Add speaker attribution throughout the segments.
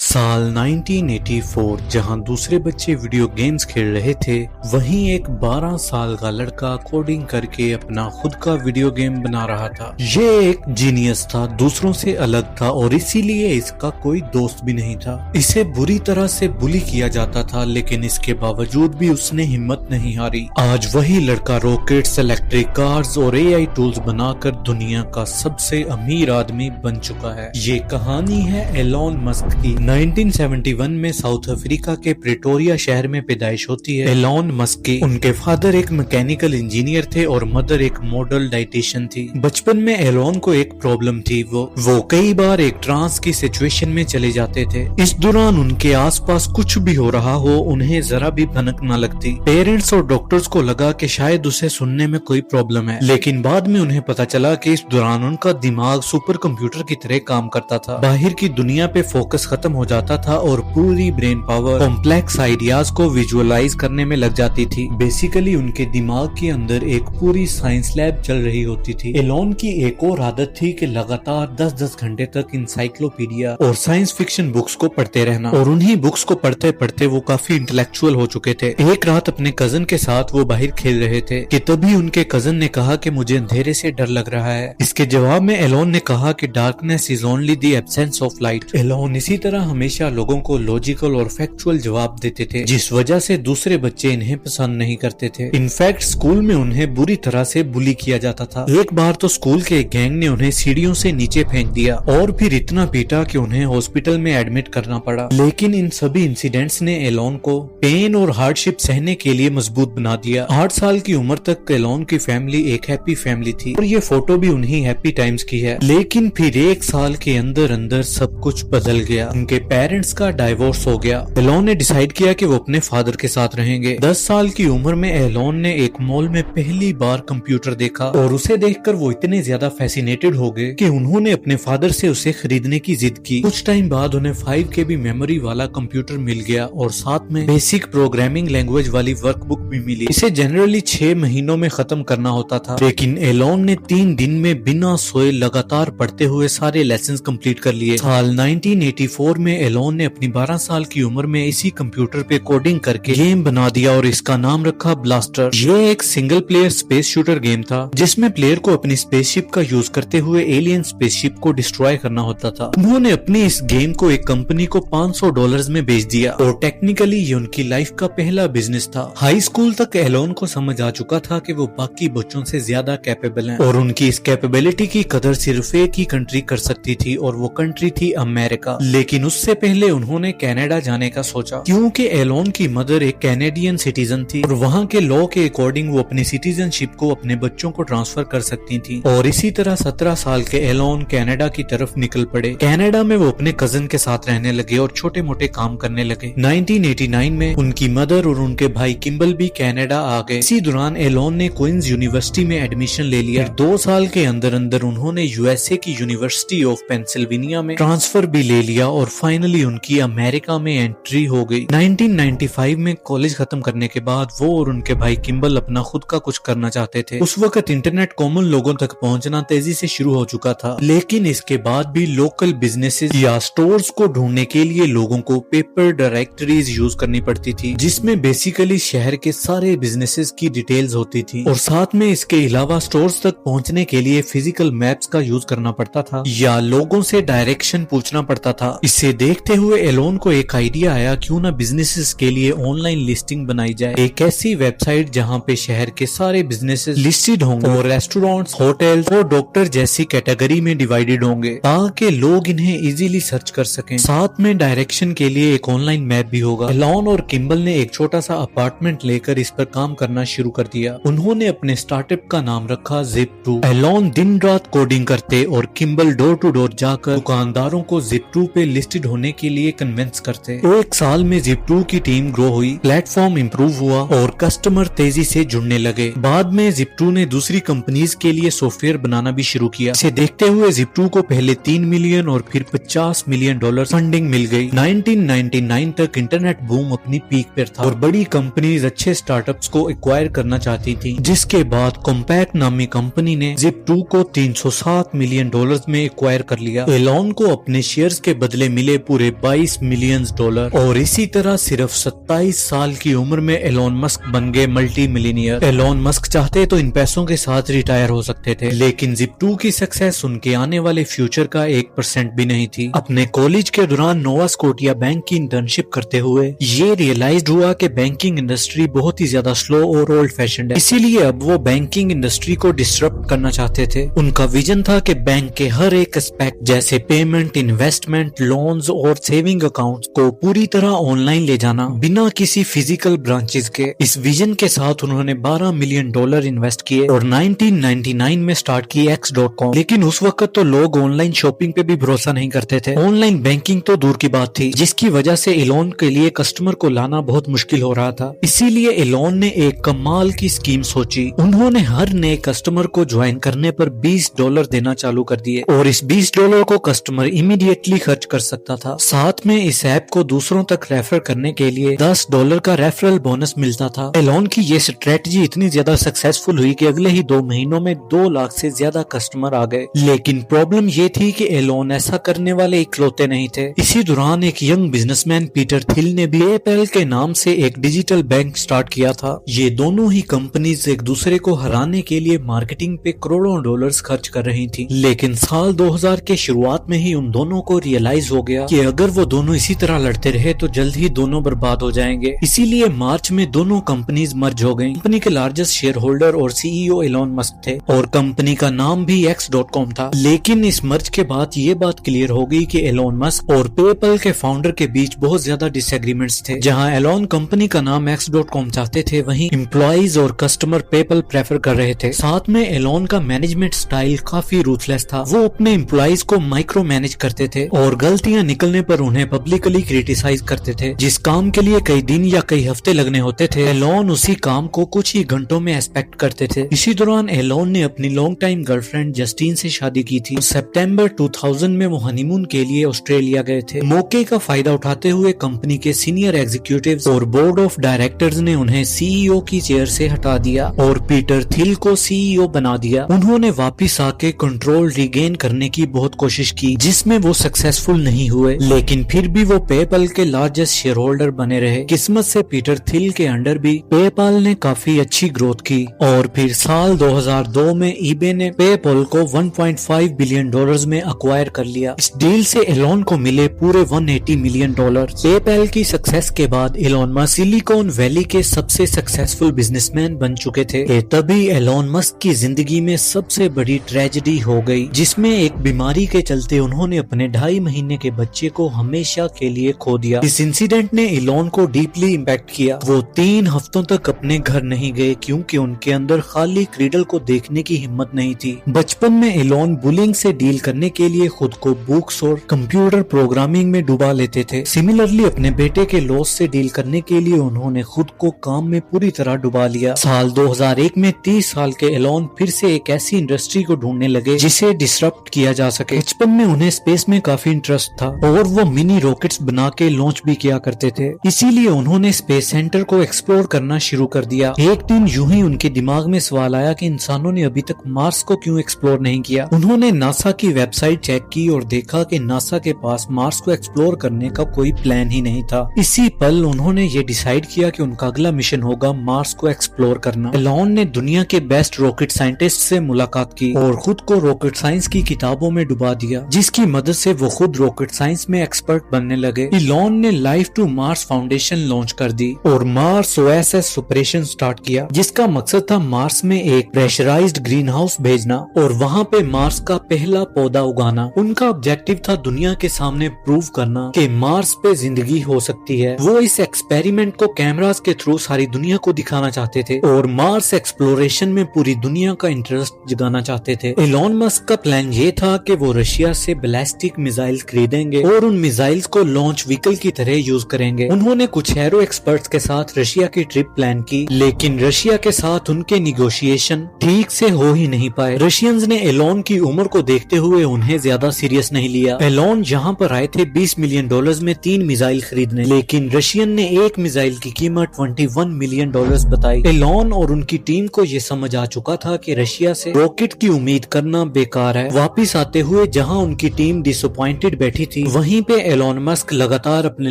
Speaker 1: साल 1984 जहां दूसरे बच्चे वीडियो गेम्स खेल रहे थे, वहीं एक 12 साल का लड़का कोडिंग करके अपना खुद का वीडियो गेम बना रहा था। ये एक जीनियस था, दूसरों से अलग था और इसीलिए इसका कोई दोस्त भी नहीं था। इसे बुरी तरह से बुली किया जाता था, लेकिन इसके बावजूद भी उसने हिम्मत नहीं हारी। आज वही लड़का रॉकेट्स, इलेक्ट्रिक कार्स और एआई टूल्स बनाकर दुनिया का सबसे अमीर आदमी बन चुका है। ये कहानी है एलोन मस्क की। 1971 में साउथ अफ्रीका के प्रिटोरिया शहर में पैदाइश होती है एलोन मस्क की। उनके फादर एक मैकेनिकल इंजीनियर थे और मदर एक मॉडल डाइटिशियन थी। बचपन में एलोन को एक प्रॉब्लम थी, वो कई बार एक ट्रांस की सिचुएशन में चले जाते थे। इस दौरान उनके आसपास कुछ भी हो रहा हो, उन्हें जरा भी भनक न लगती। पेरेंट्स और डॉक्टर्स को लगा कि शायद उसे सुनने में कोई प्रॉब्लम है, लेकिन बाद में उन्हें पता चला कि इस दौरान उनका दिमाग सुपर कंप्यूटर की तरह काम करता था। बाहर की दुनिया पे फोकस खत्म हो जाता था और पूरी ब्रेन पावर कॉम्प्लेक्स आइडियाज को विजुअलाइज करने में लग जाती थी। बेसिकली उनके दिमाग के अंदर एक पूरी साइंस लैब चल रही होती थी। एलोन की एक और आदत थी कि लगातार 10-10 घंटे तक इंसाइक्लोपीडिया और साइंस फिक्शन बुक्स को पढ़ते रहना, और उन्हीं बुक्स को पढ़ते पढ़ते वो काफी इंटेलेक्चुअल हो चुके थे। एक रात अपने कजन के साथ वो बाहर खेल रहे थे कि तभी उनके कजन ने कहा कि मुझे अंधेरे से डर लग रहा है। इसके जवाब में एलोन ने कहा कि darkness is only the absence of light. Elon इसी तरह हमेशा लोगों को लॉजिकल और फैक्चुअल जवाब देते थे, जिस वजह से दूसरे बच्चे इन्हें पसंद नहीं करते थे। इनफैक्ट स्कूल में उन्हें बुरी तरह से बुली किया जाता था। एक बार तो स्कूल के एक गैंग ने उन्हें सीढ़ियों से नीचे फेंक दिया और फिर इतना पीटा कि उन्हें हॉस्पिटल में एडमिट करना पड़ा। लेकिन इन सभी इंसिडेंट्स ने एलोन को पेन और हार्डशिप सहने के लिए मजबूत बना दिया। 8 साल की उम्र तक एलोन की फैमिली एक हैप्पी फैमिली थी और ये फोटो भी उन्हीं हैप्पी टाइम्स की है। लेकिन फिर 1 साल के अंदर अंदर सब कुछ बदल गया। उनके पेरेंट्स का डाइवोर्स हो गया। एलोन ने डिसाइड किया कि वो अपने फादर के साथ रहेंगे। 10 साल की उम्र में एलोन ने एक मॉल में पहली बार कंप्यूटर देखा और उसे देखकर वो इतने ज्यादा फैसिनेटेड हो गए कि उन्होंने अपने फादर से उसे खरीदने की जिद की। कुछ टाइम बाद उन्हें 5 KB मेमोरी वाला कंप्यूटर मिल गया और साथ में बेसिक प्रोग्रामिंग लैंग्वेज वाली वर्कबुक भी मिली। इसे जनरली 6 महीनों में खत्म करना होता था, लेकिन एलोन ने 3 दिन में बिना सोए लगातार पढ़ते हुए सारे लेसन्स कंप्लीट कर लिए। साल 1984 में एलोन ने अपनी 12 साल की उम्र में इसी कंप्यूटर पे कोडिंग करके गेम बना दिया और इसका नाम रखा ब्लास्टर। ये एक single player space shooter game था, जिसमें प्लेयर को अपनी स्पेसशिप का यूज करते हुए एलियन स्पेसशिप को डिस्ट्रॉय करना होता था। उन्होंने अपनी इस गेम को एक कंपनी को $500 में बेच दिया और टेक्निकली ये उनकी लाइफ का पहला बिजनेस था। हाई स्कूल तक एलोन को समझ आ चुका था कि वो बाकी बच्चों से ज्यादा कैपेबल हैं और उनकी इस कैपेबिलिटी की कदर सिर्फ एक ही कंट्री कर सकती थी और वो कंट्री थी अमेरिका। लेकिन उससे पहले उन्होंने कनाडा जाने का सोचा, क्योंकि एलोन की मदर एक कैनेडियन सिटीजन थी और वहाँ के लॉ के अकॉर्डिंग वो अपनी सिटीजनशिप को अपने बच्चों को ट्रांसफर कर सकती थी। और इसी तरह 17 साल के एलोन कनाडा की तरफ निकल पड़े। कनाडा में वो अपने कजन के साथ रहने लगे और छोटे मोटे काम करने लगे। 1989 में उनकी मदर और उनके भाई किम्बल भी कनाडा आ गए। इसी दौरान एलोन ने क्वींस यूनिवर्सिटी में एडमिशन ले लिया। 2 साल के अंदर अंदर उन्होंने यूएसए की यूनिवर्सिटी ऑफ पेंसिल्वेनिया में ट्रांसफर भी ले लिया और फाइनली उनकी अमेरिका में एंट्री हो गई। 1995 में कॉलेज खत्म करने के बाद वो और उनके भाई किम्बल अपना खुद का कुछ करना चाहते थे। उस वक्त इंटरनेट कॉमन लोगों तक पहुंचना तेजी से शुरू हो चुका था, लेकिन इसके बाद भी लोकल बिजनेसेस या स्टोर्स को ढूंढने के लिए लोगों को पेपर डायरेक्टरीज यूज करनी पड़ती थी, जिसमें बेसिकली शहर के सारे बिजनेसेस की डिटेल्स होती थी और साथ में इसके अलावा स्टोर्स तक पहुंचने के लिए फिजिकल मैप्स का यूज करना पड़ता था या लोगों से डायरेक्शन पूछना पड़ता था। इसे देखते हुए एलोन को एक आइडिया आया, क्यों ना बिजनेसेस के लिए ऑनलाइन लिस्टिंग बनाई जाए। एक ऐसी वेबसाइट जहां पे शहर के सारे बिजनेसेस लिस्टेड होंगे और रेस्टोरेंट्स, होटल्स और डॉक्टर जैसी कैटेगरी में डिवाइडेड होंगे, ताकि लोग इन्हें इजीली सर्च कर सकें। साथ में डायरेक्शन के लिए एक ऑनलाइन मैप भी होगा। एलोन और किम्बल ने एक छोटा सा अपार्टमेंट लेकर इस पर काम करना शुरू कर दिया। उन्होंने अपने स्टार्टअप का नाम रखा Zip2। एलोन दिन रात कोडिंग करते और किम्बल डोर टू डोर जाकर दुकानदारों को Zip2 पे लिस्टेड होने के लिए कन्विंस करते। 1 साल में Zip2 की टीम ग्रो हुई, प्लेटफॉर्म इंप्रूव हुआ और कस्टमर तेजी से जुड़ने लगे। बाद में Zip2 ने दूसरी कंपनीज के लिए सॉफ्टवेयर बनाना भी शुरू किया। इसे देखते हुए Zip2 को पहले $3 मिलियन और फिर $50 मिलियन फंडिंग मिल गई। 1999 तक इंटरनेट बूम अपनी पीक पर था और बड़ी कंपनीज अच्छे स्टार्टअप्स को एक्वायर करना चाहती थी, जिसके बाद कॉम्पैक्ट नामी कंपनी ने Zip2 को $307 मिलियन में एक्वायर कर लिया। एलोन को अपने शेयर्स के बदले मिले पूरे 22 मिलियन डॉलर। और इसी तरह सिर्फ 27 साल की उम्र में एलोन मस्क बन गए मल्टी मिलियनियर। एलोन मस्क चाहते तो इन पैसों के साथ रिटायर हो सकते थे, लेकिन Zip2 की सक्सेस उनके आने वाले फ्यूचर का 1% भी नहीं थी। अपने कॉलेज के दौरान नोवा स्कोटिया बैंक की इंटर्नशिप करते हुए ये रियलाइज हुआ कि बैंकिंग इंडस्ट्री बहुत ही ज्यादा स्लो और ओल्ड फैशन्ड है, इसीलिए अब वो बैंकिंग इंडस्ट्री को डिसरप्ट करना चाहते थे। उनका विजन था कि बैंक के हर एक एस्पेक्ट जैसे पेमेंट, इन्वेस्टमेंट, लोन्स और सेविंग अकाउंट्स को पूरी तरह ऑनलाइन ले जाना बिना किसी फिजिकल ब्रांचेस के। इस विजन के साथ उन्होंने $12 मिलियन इन्वेस्ट किए और 1999 में स्टार्ट की X.com। लेकिन उस वक्त तो लोग ऑनलाइन शॉपिंग पे भी भरोसा नहीं करते थे, ऑनलाइन बैंकिंग तो दूर की बात थी, जिसकी वजह से एलोन के लिए कस्टमर को लाना बहुत मुश्किल हो रहा था। इसीलिए एलोन ने एक कमाल की स्कीम सोची। उन्होंने हर नए कस्टमर को ज्वाइन करने पर $20 देना चालू कर दिए और इस $20 को कस्टमर इमीडिएटली खर्च कर सकता था। साथ में इस ऐप को दूसरों तक रेफर करने के लिए $10 का रेफरल बोनस मिलता था। एलोन की ये स्ट्रेटजी इतनी ज्यादा सक्सेसफुल हुई कि अगले ही 2 महीनों में 2 लाख से ज्यादा कस्टमर आ गए। लेकिन प्रॉब्लम ये थी कि एलोन ऐसा करने वाले इकलौते नहीं थे। इसी दौरान एक यंग बिजनेसमैन पीटर थिल ने भी पेपैल के नाम से एक डिजिटल बैंक स्टार्ट किया था। ये दोनों ही कंपनीज एक दूसरे को हराने के लिए मार्केटिंग पे करोड़ों डॉलर्स खर्च कर रही थी। लेकिन साल 2000 के शुरुआत में ही उन दोनों को रियलाइज हो गया कि अगर वो दोनों इसी तरह लड़ते रहे तो जल्द ही दोनों बर्बाद हो जाएंगे। इसीलिए मार्च में दोनों कंपनीज मर्ज हो गयी। कंपनी के लार्जेस्ट शेयर होल्डर और CEO एलोन मस्क थे और कंपनी का नाम भी X.com था। लेकिन इस मर्ज के बाद ये बात क्लियर हो गई कि एलोन मस्क और पेपैल के फाउंडर के बीच बहुत ज्यादा डिसएग्रीमेंट्स थे। जहां एलोन कंपनी का नाम X.com चाहते थे, वहीं एम्प्लॉइज और कस्टमर पेपैल प्रेफर कर रहे थे। साथ में एलोन का मैनेजमेंट स्टाइल काफी रूथलेस था। वो अपने एम्प्लॉइज को माइक्रो मैनेज करते थे और गलतियां निकलने पर उन्हें पब्लिकली क्रिटिसाइज करते थे। जिस काम के लिए कई दिन या कई हफ्ते लगने होते थे, एलोन उसी काम को कुछ ही घंटों में एक्सपेक्ट करते थे। इसी दौरान एलोन ने अपनी लॉन्ग टाइम गर्लफ्रेंड जस्टिन से शादी की थी। सितंबर 2000 में वो हनीमून के लिए ऑस्ट्रेलिया गए थे। मौके का फायदा उठाते हुए कंपनी के सीनियर एग्जीक्यूटिव्स और बोर्ड ऑफ डायरेक्टर्स ने उन्हें CEO की चेयर से हटा दिया और पीटर थिल को CEO बना दिया। उन्होंने वापिस आके कंट्रोल रिगेन करने की बहुत कोशिश की, जिसमें वो सक्सेसफुल नहीं हुए, लेकिन फिर भी वो पेपैल के लार्जेस्ट शेयर होल्डर बने रहे। किस्मत से पीटर थिल के अंडर भी पेपैल ने काफी अच्छी ग्रोथ की और फिर साल 2002 में eBay ने पेपैल को $1.5 बिलियन में अक्वायर कर लिया। इस डील से एलोन को मिले पूरे $180 मिलियन। पेपैल की सक्सेस के बाद एलोन मस्क सिलिकॉन वैली के सबसे सक्सेसफुल बिजनेसमैन बन चुके थे। तभी एलोन मस्क की जिंदगी में सबसे बड़ी ट्रेजेडी हो गई, जिसमें एक बीमारी के चलते उन्होंने अपने 2.5 महीने के बच्चे को हमेशा के लिए खो दिया। इस इंसिडेंट ने एलोन को डीपली इम्पैक्ट किया। वो 3 हफ्तों तक अपने घर नहीं गए क्योंकि उनके अंदर खाली क्रीडल को देखने की हिम्मत नहीं थी। बचपन में एलोन बुलिंग से डील करने के लिए खुद को बुक्स और कंप्यूटर प्रोग्रामिंग में डुबा लेते थे। सिमिलरली अपने बेटे के लॉस से डील करने के लिए उन्होंने खुद को काम में पूरी तरह डुबा लिया। साल 2001 में 30 साल के एलोन फिर से एक ऐसी इंडस्ट्री को ढूंढने लगे जिसे डिसरप्ट किया जा सके। बचपन में उन्हें स्पेस में काफी इंटरेस्ट था और वो मिनी रॉकेट्स बना के लॉन्च भी किया करते थे। इसीलिए उन्होंने स्पेस सेंटर को एक्सप्लोर करना शुरू कर दिया। एक दिन यूं ही उनके दिमाग में सवाल आया कि इंसानों ने अभी तक मार्स को क्यों एक्सप्लोर नहीं किया। उन्होंने नासा की वेबसाइट चेक की और देखा कि नासा के पास मार्स को एक्सप्लोर करने का कोई प्लान ही नहीं था। इसी पल उन्होंने ये डिसाइड किया कि उनका अगला मिशन होगा मार्स को एक्सप्लोर करना। एलोन ने दुनिया के बेस्ट रॉकेट साइंटिस्ट से मुलाकात की और खुद को रॉकेट साइंस की किताबों में डुबा दिया, जिसकी मदद से वो खुद रॉकेट साइंस में एक्सपर्ट बनने लगे। एलोन ने life to Mars foundation launch कर दी और मार्स OSS ऑपरेशन स्टार्ट किया, जिसका मकसद था मार्स में एक प्रेशराइज्ड ग्रीन हाउस भेजना और वहाँ पे मार्स का पहला पौधा उगाना। उनका ऑब्जेक्टिव था दुनिया के सामने प्रूव करना कि मार्स पे जिंदगी हो सकती है। वो इस एक्सपेरिमेंट को कैमरास के थ्रू सारी दुनिया को दिखाना चाहते थे और मार्स एक्सप्लोरेशन में पूरी दुनिया का इंटरेस्ट जगाना चाहते थे। एलोन मस्क का प्लान ये था कि वो रशिया से बैलिस्टिक मिसाइल खरीदेंगे और उन मिसाइल्स को लॉन्च व्हीकल की तरह यूज करेंगे। उन्होंने कुछ एरो एक्सपर्ट्स के साथ रशिया की ट्रिप प्लान की, लेकिन रशिया के साथ उनके निगोशिएशन ठीक से हो ही नहीं पाए। रशियंस ने एलोन की उम्र को देखते हुए उन्हें ज्यादा सीरियस नहीं लिया। एलोन जहां पर आए थे $20 मिलियन में 3 मिसाइल खरीदने, लेकिन रशियन ने एक मिसाइल की कीमत $21 मिलियन बताई। एलोन और उनकी टीम को ये समझ आ चुका था कि रशिया से रॉकेट की उम्मीद करना बेकार है। वापिस आते हुए जहां उनकी टीम डिसअपॉइंटेड बैठी थी, वहीं पे एलॉन मस्क लगातार अपने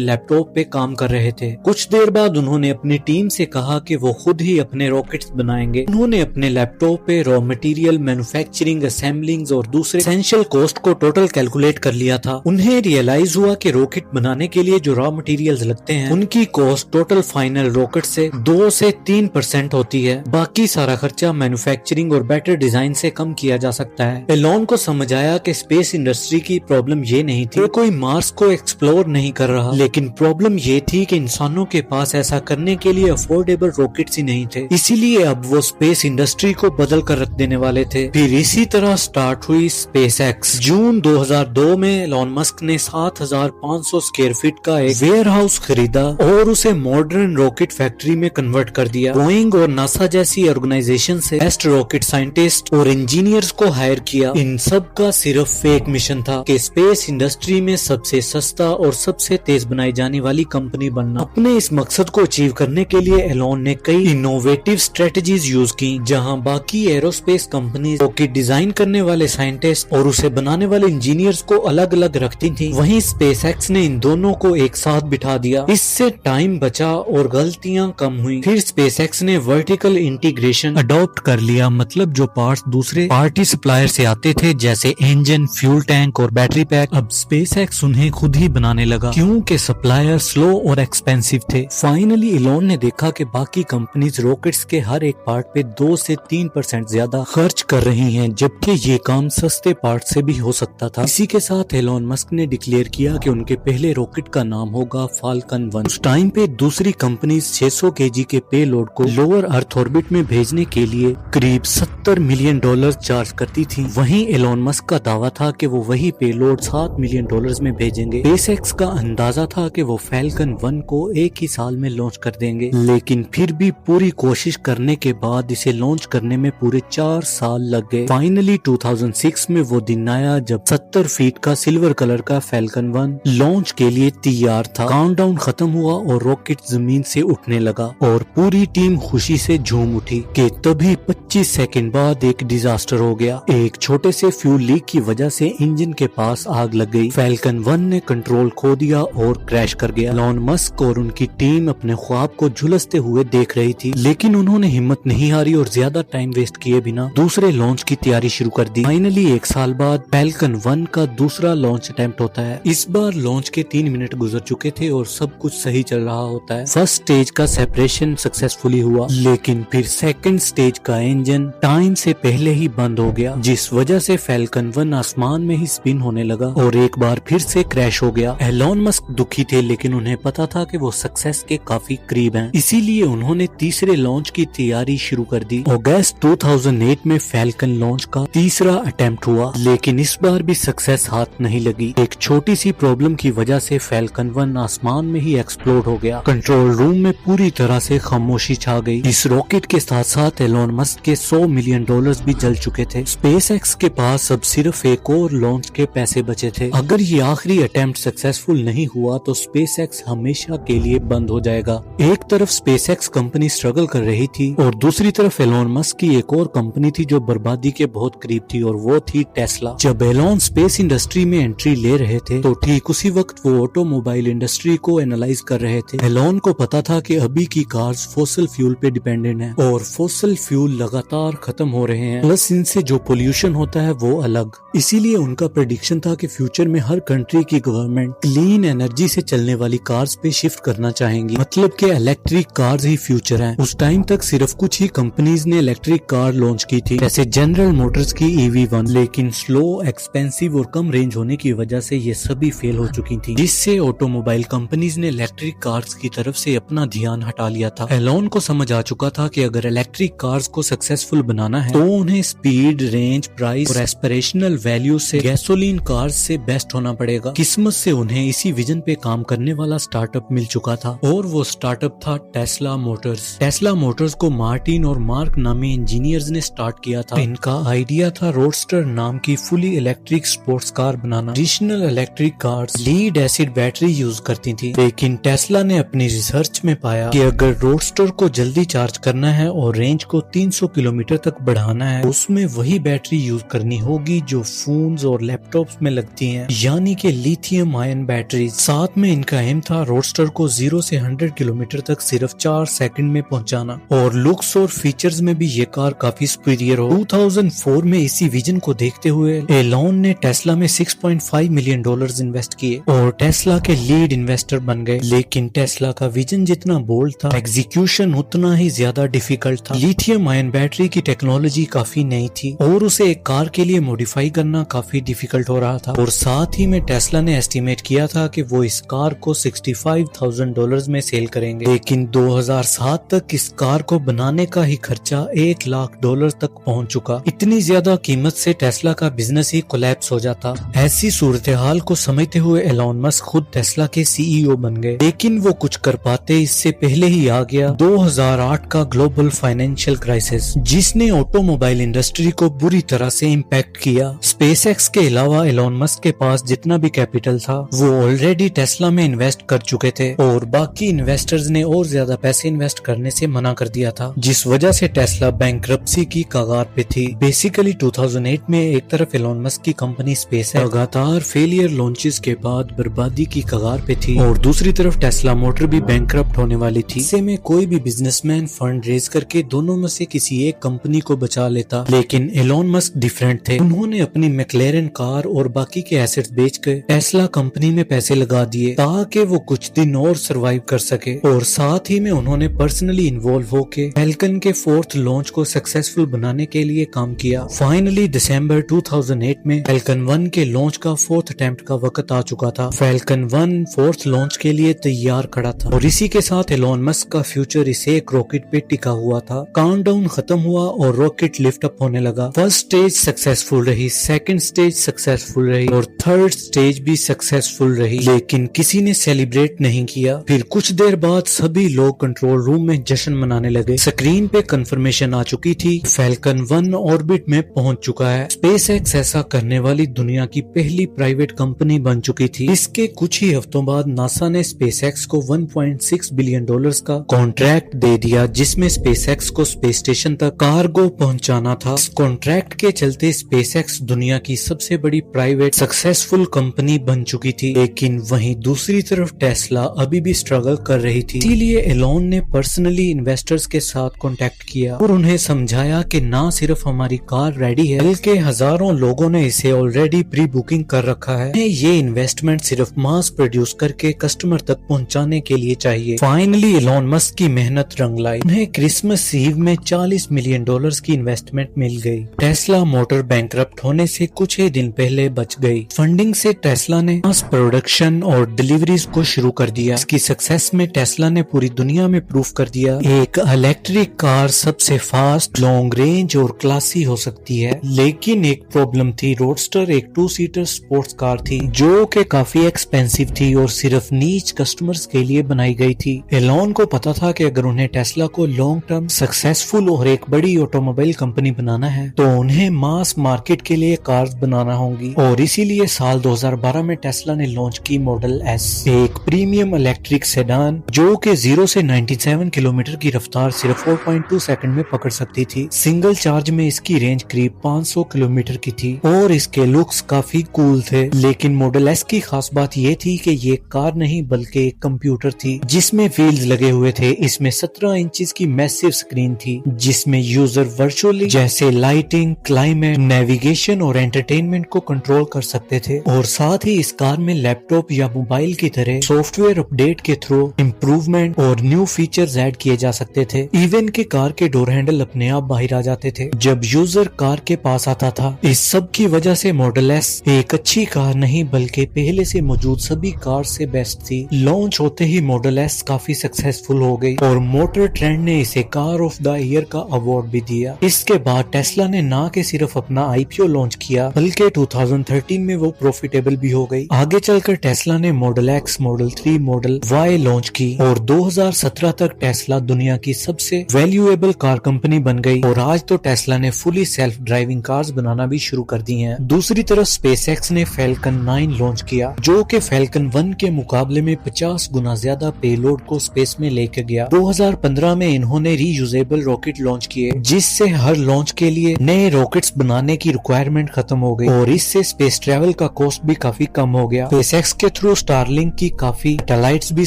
Speaker 1: लैपटॉप पे काम कर रहे थे। कुछ देर बाद उन्होंने अपनी टीम से कहा कि वो खुद ही अपने रॉकेट्स बनाएंगे। उन्होंने अपने लैपटॉप पे रॉ मटेरियल, मैन्युफैक्चरिंग, असेंबलिंग और दूसरे एसेंशियल कॉस्ट को टोटल कैलकुलेट कर लिया था। उन्हें रियलाइज हुआ कि रॉकेट बनाने के लिए जो रॉ मटेरियल्स लगते हैं उनकी कॉस्ट टोटल फाइनल रॉकेट से 2 से 3% होती है। बाकी सारा खर्चा मैन्युफैक्चरिंग और बेटर डिजाइन से कम किया जा सकता है। एलॉन को समझ आया कि स्पेस इंडस्ट्री की प्रॉब्लम ये नहीं थी कि कोई मार्स को एक्सप्लोर नहीं कर रहा, लेकिन प्रॉब्लम ये थी कि इंसानों के पास ऐसा करने के लिए अफोर्डेबल रॉकेट्स ही नहीं थे। इसीलिए अब वो स्पेस इंडस्ट्री को बदल कर रख देने वाले थे। फिर इसी तरह स्टार्ट हुई स्पेस एक्स। जून 2002 में एलॉन मस्क ने 7,500 स्क्वायर फीट का एक वेयर हाउस खरीदा और उसे मॉडर्न रॉकेट फैक्ट्री में कन्वर्ट कर दिया। बोइंग और नासा जैसी ऑर्गेनाइजेशन से बेस्ट रॉकेट साइंटिस्ट और इंजीनियर्स को हायर किया। इन सब का सिर्फ फेक मिशन था कि स्पेस इंडस्ट्री में सबसे सस्ता और सबसे तेज बनाई जाने वाली कंपनी बनना। अपने इस मकसद को अचीव करने के लिए एलॉन ने कई इनोवेटिव स्ट्रेटजीज यूज की, जहां बाकी एरोस्पेस कंपनी रॉकेट डिजाइन करने वाले साइंटिस्ट और उसे बनाने वाले इंजीनियर्स को अलग अलग रखती थी, वहीं स्पेस एक्स ने इन दोनों को एक साथ बिठा दिया। इससे टाइम बचा और गलतियां कम हुई। फिर स्पेस एक्स ने वर्टिकल इंटीग्रेशन अडॉप्ट कर लिया, मतलब जो पार्ट्स दूसरे पार्टी सप्लायर से आते थे जैसे इंजन, फ्यूल टैंक और बैटरी पैक, अब स्पेस एक्स उन्हें खुद ही बनाने लगा क्योंकि सप्लायर स्लो और एक्सपेंसिव थे। फाइनली एलॉन ने देखा कि बाकी कंपनीज रॉकेट्स के हर एक पार्ट पे 2 से 3% ज्यादा खर्च कर रही हैं, जबकि ये काम सस्ते पार्ट से भी हो सकता था। इसी के साथ एलॉन मस्क ने डिक्लेयर किया कि उनके पहले रॉकेट का नाम होगा फाल्कन 1। उस टाइम पे दूसरी कंपनीज 600 kg के पेलोड को लोअर अर्थ ऑर्बिट में भेजने के लिए करीब $70 मिलियन चार्ज करती थी। वहीं एलॉन मस्क का दावा था कि वो वही पेलोड $7 मिलियन में भेजेंगे। स्पेसएक्स का अंदाजा था कि वो फैल्कन 1 को एक ही साल में लॉन्च कर देंगे, लेकिन फिर भी पूरी कोशिश करने के बाद इसे लॉन्च करने में पूरे 4 साल लग गए। फाइनली 2006 में वो दिन आया जब 70 फीट का सिल्वर कलर का फैल्कन 1 लॉन्च के लिए तैयार था। काउंटडाउन खत्म हुआ और रॉकेट जमीन से उठने लगा और पूरी टीम खुशी से झूम उठी कि तभी 25 सेकंड बाद एक डिजास्टर हो गया। एक छोटे से फ्यूल लीक की वजह से इंजन के पास आग लग गई। फैल्कन 1 ने कंट्रोल खो दिया और क्रैश कर गया। एलॉन मस्क और उनकी टीम अपने ख्वाब को झुलसते हुए देख रही थी, लेकिन उन्होंने हिम्मत नहीं हारी और ज्यादा टाइम वेस्ट किए बिना दूसरे लॉन्च की तैयारी शुरू कर दी। फाइनली 1 साल बाद फैल्कन 1 का दूसरा लॉन्च अटेम्प्ट होता है। इस बार लॉन्च के 3 मिनट गुजर चुके थे और सब कुछ सही चल रहा होता है। फर्स्ट स्टेज का सेपरेशन सक्सेसफुली हुआ, लेकिन फिर सेकंड स्टेज का इंजन टाइम से पहले ही बंद हो गया, जिस वजह से फैल्कन 1 आसमान में ही स्पिन होने लगा और एक बार फिर से क्रैश हो गया। एलॉन मस्क दुखी थे, लेकिन उन्हें पता था कि वो सक्सेस के काफी करीब हैं, इसीलिए उन्होंने तीसरे लॉन्च की तैयारी शुरू कर दी। अगस्त 2008 में फैल्कन लॉन्च का तीसरा अटेम्प्ट हुआ, लेकिन इस बार भी सक्सेस हाथ नहीं लगी। एक छोटी सी प्रॉब्लम की वजह से फैल्कन 1 आसमान में ही एक्सप्लोड हो गया। कंट्रोल रूम में पूरी तरह से खामोशी छा गई। इस रॉकेट के साथ साथ एलॉन मस्क के $100 मिलियन भी जल चुके थे। स्पेसएक्स के पास अब सिर्फ एक और लॉन्च के पैसे बचे थे। अगर ये आखिरी अटेम्प्ट सक्सेसफुल नहीं हुआ तो स्पेसएक्स हमेशा के लिए बंद हो जाएगा। एक तरफ स्पेसएक्स कंपनी स्ट्रगल कर रही थी और दूसरी तरफ एलॉन मस्क की एक और कंपनी थी जो बर्बादी के बहुत करीब थी, और वो थी टेस्ला। जब एलॉन स्पेस इंडस्ट्री में एंट्री ले रहे थे तो ठीक उसी वक्त वो ऑटोमोबाइल इंडस्ट्री को एनालाइज कर रहे थे। एलॉन को पता था कि अभी की कार्स फॉसिल फ्यूल पे डिपेंडेंट हैं और फॉसिल फ्यूल लगातार खत्म हो रहे हैं, प्लस इनसे जो पोल्यूशन होता है वो अलग। इसीलिए उनका प्रेडिक्शन था कि फ्यूचर में हर कंट्री की गवर्नमेंट क्लीन एनर्जी से चलने वाली कार्स पे शिफ्ट करना चाहेंगी, मतलब कि इलेक्ट्रिक कार्स ही फ्यूचर हैं। उस टाइम तक सिर्फ कुछ ही कंपनीज ने इलेक्ट्रिक कार लॉन्च की थी, जैसे जनरल मोटर्स की EV1, लेकिन स्लो, एक्सपेंसिव और कम रेंज होने की वजह से ये सभी फेल हो चुकी थी, जिससे ऑटोमोबाइल कंपनीज ने इलेक्ट्रिक कार्स की तरफ से अपना ध्यान हटा लिया था। एलॉन को समझ आ चुका था कि अगर इलेक्ट्रिक कार्स को सक्सेसफुल बनाना है तो उन्हें स्पीड, रेंज, प्राइस और एस्पिरेशनल वैल्यू से गैसोलीन कार्स से बेस्ट होना पड़ेगा। किस्मत से उन्हें इसी विजन पे काम करने वाला स्टार्टअप मिल चुका था और वो स्टार्टअप था टेस्ला मोटर्स। टेस्ला मोटर्स को मार्टिन और मार्क नामी इंजीनियर्स ने स्टार्ट किया था। इनका आइडिया था रोडस्टर नाम की फुली इलेक्ट्रिक स्पोर्ट्स कार बनाना। Traditional electric cars lead acid battery use करती थी, लेकिन टेस्ला ने अपनी रिसर्च में पाया कि अगर रोडस्टर को जल्दी चार्ज करना है और रेंज को 300 किलोमीटर तक बढ़ाना है, उसमें वही बैटरी यूज करनी होगी जो फोन्स और लैपटॉप्स में लगती हैं, यानी यानी कि लिथियम आयन बैटरीज। साथ में इनका एम था रोडस्टर को 0 से 100 किलोमीटर तक सिर्फ 4 सेकंड में पहुंचाना, और लुक्स और फीचर्स में भी ये कार काफी सुपीरियर हो। 2004 में इसी विजन को देखते हुए एलॉन ने टेस्ला में $6.5 मिलियन इन्वेस्ट किए और टेस्ला के लीड इन्वेस्टर बन गए। लेकिन टेस्ला का विजन जितना बोल्ड था, एग्जीक्यूशन उतना ही ज्यादा डिफिकल्ट था। लिथियम आयन बैटरी की टेक्नोलॉजी काफी नई थी और उसे एक कार के लिए मॉडिफाई करना काफी डिफिकल्ट हो रहा था, और साथ ही में टेस्ला ने एस्टिमेट किया था कि वो इस कार को $65,000 में सेल करेंगे। लेकिन 2007 तक इस कार को बनाने का ही खर्चा $1 लाख तक पहुंच चुका। इतनी ज्यादा कीमत से टेस्ला का बिजनेस ही कोलैप्स हो जाता। ऐसी सूरत हाल को समझते हुए एलॉन मस्क खुद टेस्ला के सीईओ बन गए, लेकिन वो कुछ कर पाते इससे पहले ही आ गया 2008 का ग्लोबल फाइनेंशियल क्राइसिस, जिसने ऑटोमोबाइल इंडस्ट्री को बुरी तरह से इम्पैक्ट किया। स्पेसएक्स के अलावा एलॉन मस्क के पास जितना भी कैपिटल था वो ऑलरेडी टेस्ला में इन्वेस्ट कर चुके थे, और बाकी इन्वेस्टर्स ने और ज्यादा पैसे इन्वेस्ट करने से मना कर दिया था, जिस वजह से टेस्ला बैंकरप्सी की कगार पे थी। बेसिकली 2008 में एक तरफ एलॉन मस्क की कंपनी स्पेसएक्स लगातार फेलियर लॉन्चेस के बाद बर्बादी की कगार पे थी, और दूसरी तरफ टेस्ला मोटर भी बैंकरप्ट होने वाली थी। ऐसे में कोई भी बिजनेसमैन फंड रेज करके दोनों में से किसी एक कंपनी को बचा लेता, लेकिन एलॉन मस्क डिफरेंट थे। उन्होंने अपनी मैक्लेरन कार और बाकी के एसेट्स बेचकर टेस्ला कंपनी में पैसे लगा दिए ताकि वो कुछ दिन और सरवाइव कर सके, और साथ ही में उन्होंने पर्सनली इन्वॉल्व होके फैल्कन के 4th लॉन्च को सक्सेसफुल बनाने के लिए काम किया। फाइनली दिसंबर 2008 में फैल्कन 1 के लॉन्च का 4th अटेम्प्ट का वक्त आ चुका था। फैल्कन 1 4th लॉन्च के लिए तैयार खड़ा था, और इसी के साथ एलॉन मस्क का फ्यूचर इसे एक रॉकेट पे टिका हुआ था। काउंटडाउन खत्म हुआ और रॉकेट लिफ्ट अप होने लगा। फर्स्ट स्टेज सक्सेसफुल रही, सेकंड स्टेज सक्सेसफुल रही, और थर्ड स्टेज भी सक्सेसफुल रही, लेकिन किसी ने सेलिब्रेट नहीं किया। फिर कुछ देर बाद सभी लोग कंट्रोल रूम में जश्न मनाने लगे। स्क्रीन पे कंफर्मेशन आ चुकी थी, फैल्कन 1 ऑर्बिट में पहुंच चुका है। स्पेसएक्स ऐसा करने वाली दुनिया की पहली प्राइवेट कंपनी बन चुकी थी। इसके कुछ ही हफ्तों बाद नासा ने स्पेसएक्स को $1.6 बिलियन का कॉन्ट्रैक्ट दे दिया, जिसमें स्पेसएक्स को स्पेस स्टेशन तक कार्गो पहुंचाना था। इस कॉन्ट्रैक्ट के चलते स्पेसएक्स दुनिया की सबसे बड़ी प्राइवेट सक्सेसफुल कंपनी बन चुकी थी। लेकिन वहीं दूसरी तरफ टेस्ला अभी भी स्ट्रगल कर रही थी। इसीलिए एलॉन ने पर्सनली इन्वेस्टर्स के साथ कांटेक्ट किया और उन्हें समझाया कि ना सिर्फ हमारी कार रेडी है, बल्कि हजारों लोगों ने इसे ऑलरेडी प्री बुकिंग कर रखा है। ये इन्वेस्टमेंट सिर्फ मास प्रोड्यूस करके कस्टमर तक पहुंचाने के लिए चाहिए। फाइनली एलॉन मस्क की मेहनत रंग लाई। उन्हें क्रिसमस ईव में $40 मिलियन की इन्वेस्टमेंट मिल गई। टेस्ला मोटर बैंकरप्ट होने से कुछ ही दिन पहले बच गई। फंडिंग से टेस्ला ने मास प्रोडक्शन और डिलीवरीज को शुरू कर दिया। इसकी सक्सेस में टेस्ला ने पूरी दुनिया में प्रूफ कर दिया एक इलेक्ट्रिक कार सबसे फास्ट, लॉन्ग रेंज और क्लासी हो सकती है। लेकिन एक प्रॉब्लम थी, रोडस्टर एक 2 सीटर स्पोर्ट्स कार थी जो कि काफी एक्सपेंसिव थी और सिर्फ नीच कस्टमर्स के लिए बनाई गई थी। एलॉन को पता था कि अगर उन्हें टेस्ला को लॉन्ग टर्म सक्सेसफुल और एक बड़ी ऑटोमोबाइल कंपनी बनाना है तो उन्हें मास मार्केट के लिए कार्स बनाना होंगी, और इसीलिए साल 2012 में टेस्ला ने लॉन्च की मॉडल एस, एक प्रीमियम इलेक्ट्रिक सेडान जो कि 0 से 97 किलोमीटर की रफ्तार सिर्फ 4.2 सेकंड में पकड़ सकती थी। सिंगल चार्ज में इसकी रेंज करीब 500 किलोमीटर की थी और इसके लुक्स काफी कूल थे। लेकिन मॉडल एस की खास बात ये थी कि ये कार नहीं बल्कि एक कंप्यूटर थी जिसमें व्हील्स लगे हुए थे। इसमें 17 इंचेस की मैसिव स्क्रीन थी जिसमें यूजर वर्चुअली जैसे लाइटिंग, क्लाइमेट, नेविगेशन और एंटरटेनमेंट को कंट्रोल कर सकते थे, और साथ ही इस कार में लैपटॉप या मोबाइल की तरह सॉफ्टवेयर अपडेट के थ्रू इम्प्रूवमेंट और न्यू फीचर्स ऐड किए जा सकते थे। इवन के कार के डोर हैंडल अपने आप बाहर आ जाते थे जब यूजर कार के पास आता था। इस सब की वजह से मॉडल एस एक अच्छी कार नहीं बल्कि पहले से मौजूद सभी कार से बेस्ट थी। लॉन्च होते ही मॉडल एस काफी सक्सेसफुल हो गई और मोटर ट्रेंड ने इसे कार ऑफ द ईयर का अवार्ड भी दिया। इसके बाद टेस्ला ने ना के सिर्फ अपना आईपीओ लॉन्च किया बल्कि 2013 में वो प्रॉफिटेबल भी हो गई। आगे चलकर टेस्ला ने model X, model 3, model Y launch की और 2017 तक टेस्ला दुनिया की सबसे वैल्यूएबल कार कंपनी बन गई, और आज तो टेस्ला ने फुली सेल्फ ड्राइविंग कार्स बनाना भी शुरू कर दी हैं। दूसरी तरफ स्पेसएक्स ने फैल्कन 9 लॉन्च किया जो कि फैल्कन 1 के मुकाबले में 50 गुना ज्यादा पेलोड को स्पेस में लेकर गया। 2015 में इन्होंने रीयूजेबल रॉकेट लॉन्च किए जिससे हर लॉन्च के लिए नए रॉकेट्स बनाने की रिक्वायरमेंट खत्म हो गई और इससे स्पेस ट्रैवल का कॉस्ट कॉस्ट भी काफी कम हो गया। SpaceX के थ्रू स्टारलिंक की काफी सैटेलाइट्स भी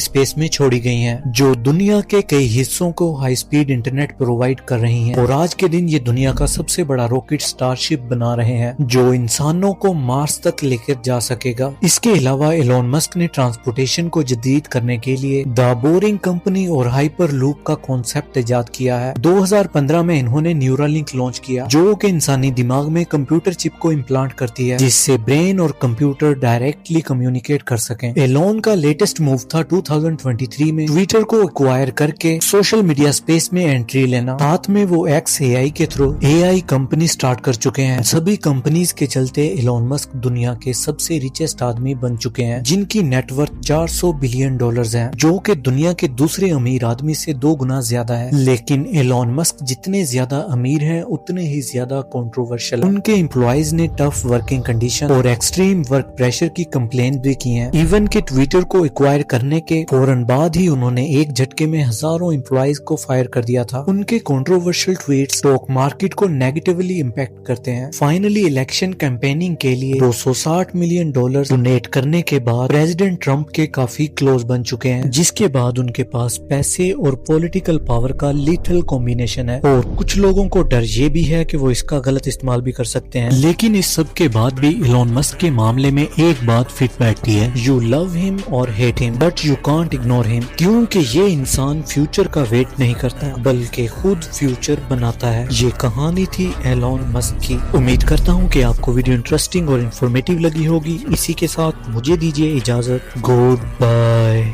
Speaker 1: स्पेस में छोड़ी गई हैं, जो दुनिया के कई हिस्सों को हाई स्पीड इंटरनेट प्रोवाइड कर रही हैं। और आज के दिन ये दुनिया का सबसे बड़ा रॉकेट स्टारशिप बना रहे हैं, जो इंसानों को मार्स तक लेकर जा सकेगा। इसके अलावा एलोन मस्क ने ट्रांसपोर्टेशन को जदीद करने के लिए द बोरिंग कंपनी और हाइपर लूप का कॉन्सेप्ट इजाद किया है। 2015 में इन्होंने न्यूरालिंक लॉन्च किया, जो कि इंसानी दिमाग में कंप्यूटर चिप को इम्प्लांट करती है, जिससे ब्रेन और कंप्यूटर डायरेक्टली कम्युनिकेट कर सकें। एलोन का लेटेस्ट मूव था 2023 में ट्विटर को एक्वायर करके सोशल मीडिया स्पेस में एंट्री लेना। साथ में वो XAI के थ्रू AI कंपनी स्टार्ट कर चुके हैं। सभी कंपनीज के चलते एलोन मस्क दुनिया के सबसे रिचेस्ट आदमी बन चुके हैं, जिनकी नेटवर्थ $400 बिलियन है, जो कि दुनिया के दूसरे अमीर आदमी से 2 गुना ज्यादा है। लेकिन एलोन मस्क जितने ज्यादा अमीर हैं, उतने ही ज्यादा कंट्रोवर्शियल। उनके एम्प्लॉइज ने टफ वर्किंग कंडीशन और एक्सट्रीम वर्क प्रेशर की कंप्लेन भी की हैं। इवन के ट्विटर को एक्वायर करने के फौरन बाद ही उन्होंने एक झटके में हजारों एम्प्लॉइज को फायर कर दिया था। उनके कंट्रोवर्शियल ट्वीट्स स्टॉक मार्केट को नेगेटिवली इम्पैक्ट करते हैं। फाइनली इलेक्शन कैंपेनिंग के लिए $260 मिलियन डोनेट करने के बाद प्रेसिडेंट ट्रंप के काफी क्लोज बन चुके हैं, जिसके बाद उनके पास पैसे और पॉलिटिकल पावर का लिटिल कॉम्बिनेशन है। और कुछ लोगों को डर ये भी है कि वो इसका गलत इस्तेमाल भी कर सकते हैं। लेकिन इस सब के बाद भी एलोन मस्क के मामले में एक बात फिट बैठती है, यू लव हिम और hate him but you can't ignore him, क्योंकि ये इंसान फ्यूचर का वेट नहीं करता बल्कि खुद फ्यूचर बनाता है। ये कहानी थी एलोन मस्क की। उम्मीद करता हूँ कि आपको वीडियो इंटरेस्टिंग और इन्फॉर्मेटिव लगी होगी। इसी के साथ मुझे दीजिए इजाजत। Good bye.